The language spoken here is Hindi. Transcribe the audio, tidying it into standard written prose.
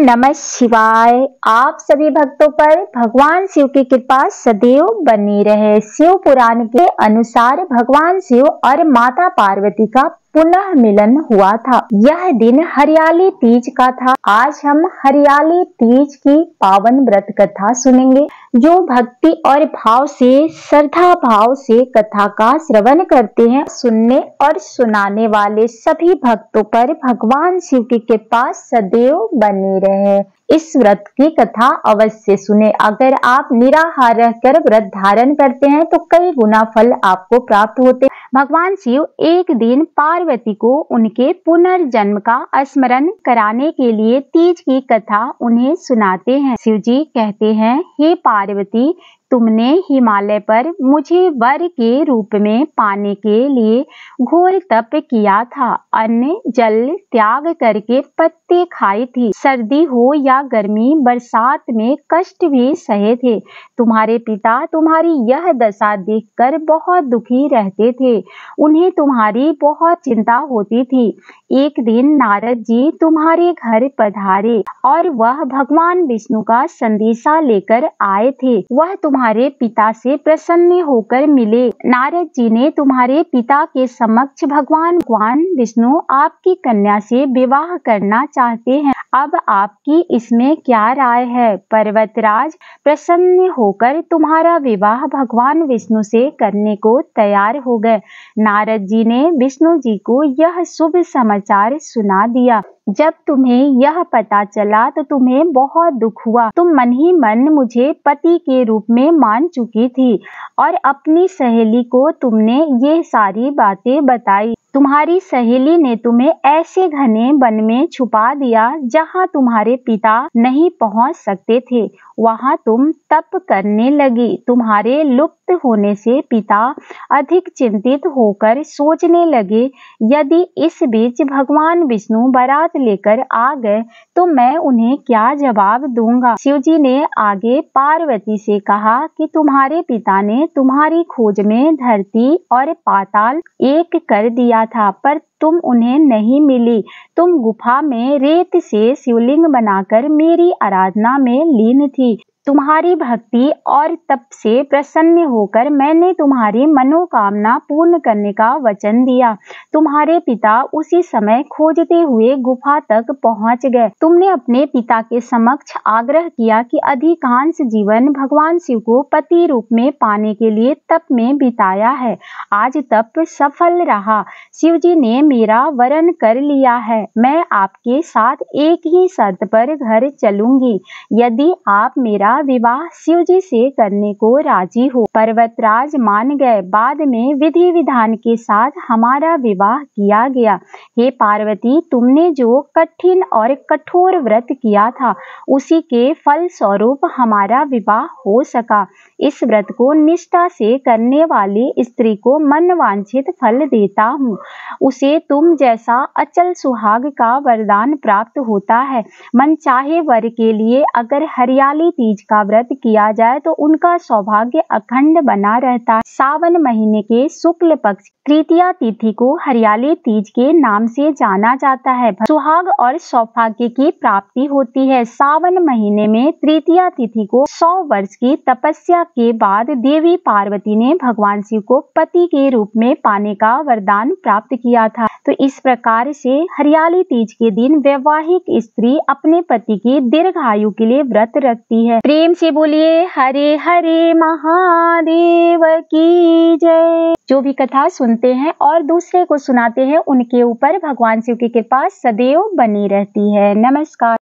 नमः शिवाय। आप सभी भक्तों पर भगवान शिव की कृपा सदैव बनी रहे। शिव पुराण के अनुसार भगवान शिव और माता पार्वती का पुनः मिलन हुआ था। यह दिन हरियाली तीज का था। आज हम हरियाली तीज की पावन व्रत कथा सुनेंगे। जो भक्ति और भाव से, श्रद्धा भाव से कथा का श्रवण करते हैं, सुनने और सुनाने वाले सभी भक्तों पर भगवान शिव की कृपा सदैव बनी रहे। इस व्रत की कथा अवश्य सुने। अगर आप निराहार रहकर व्रत धारण करते हैं तो कई गुना फल आपको प्राप्त होते हैं। भगवान शिव एक दिन पार्वती को उनके पुनर्जन्म का स्मरण कराने के लिए तीज की कथा उन्हें सुनाते हैं। शिव जी कहते हैं, हे पार्वती, तुमने हिमालय पर मुझे वर के रूप में पाने के लिए घोर तप किया था। अन्न जल त्याग करके पत्ते खाए थे। सर्दी हो या गर्मी, बरसात में कष्ट भी सहे थे। तुम्हारे पिता तुम्हारी यह दशा देखकर बहुत दुखी रहते थे। उन्हें तुम्हारी बहुत चिंता होती थी। एक दिन नारद जी तुम्हारे घर पधारे और वह भगवान विष्णु का संदेशा लेकर आए थे। वह तुम्हारे पिता से प्रसन्न होकर मिले। नारद जी ने तुम्हारे पिता के समक्ष भगवान विष्णु आपकी कन्या से विवाह करना चाहते हैं। अब आपकी इसमें क्या राय है? पर्वतराज प्रसन्न होकर तुम्हारा विवाह भगवान विष्णु से करने को तैयार हो गए। नारद जी ने विष्णु जी को यह शुभ समाचार सुना दिया। जब तुम्हें यह पता चला तो तुम्हें बहुत दुख हुआ। तुम मन ही मन मुझे पति के रूप में मान चुकी थी और अपनी सहेली को तुमने ये सारी बातें बताई। तुम्हारी सहेली ने तुम्हें ऐसे घने वन में छुपा दिया जहाँ तुम्हारे पिता नहीं पहुँच सकते थे। वहाँ तुम तप करने लगी। तुम्हारे लुप्त होने से पिता अधिक चिंतित होकर सोचने लगे, यदि इस बीच भगवान विष्णु बारात लेकर आ गए तो मैं उन्हें क्या जवाब दूंगा। शिवजी ने आगे पार्वती से कहा कि तुम्हारे पिता ने तुम्हारी खोज में धरती और पाताल एक कर दिया था, पर तुम उन्हें नहीं मिली। तुम गुफा में रेत से शिवलिंग बनाकर मेरी आराधना में लीन थी। तुम्हारी भक्ति और तप से प्रसन्न होकर मैंने तुम्हारी मनोकामना पूर्ण करने का वचन दिया। तुम्हारे पिता उसी समय खोजते हुए गुफा तक पहुंच गए। तुमने अपने पिता के समक्ष आग्रह किया कि अधिकांश जीवन भगवान शिव को पति रूप में पाने के लिए तप में बिताया है। आज तप सफल रहा। शिव जी ने मेरा वरण कर लिया है। मैं आपके साथ एक ही शर्त पर घर चलूंगी, यदि आप मेरा विवाह शिव जी से करने को राजी हो। पर्वतराज मान गए। बाद में विधि विधान के साथ हमारा विवाह किया गया। हे पार्वती, तुमने जो कठिन और कठोर व्रत किया था उसी के फल स्वरूप हमारा विवाह हो सका। इस व्रत को निष्ठा से करने वाली स्त्री को मन वांछित फल देता हूँ। उसे तुम जैसा अचल सुहाग का वरदान प्राप्त होता है। मन चाहे वर के लिए अगर हरियाली तीज का व्रत किया जाए तो उनका सौभाग्य अखंड बना रहता है। सावन महीने के शुक्ल पक्ष तृतीया तिथि को हरियाली तीज के नाम से जाना जाता है। सुहाग और सौभाग्य की प्राप्ति होती है। सावन महीने में तृतीया तिथि को 100 वर्ष की तपस्या के बाद देवी पार्वती ने भगवान शिव को पति के रूप में पाने का वरदान प्राप्त किया था। तो इस प्रकार से हरियाली तीज के दिन वैवाहिक स्त्री अपने पति की दीर्घायु के लिए व्रत रखती है। प्रेम से बोलिए हरे हरे महादेव की जय। जो भी कथा सुनते हैं और दूसरे को सुनाते हैं उनके ऊपर भगवान शिव की कृपा सदैव बनी रहती है। नमस्कार।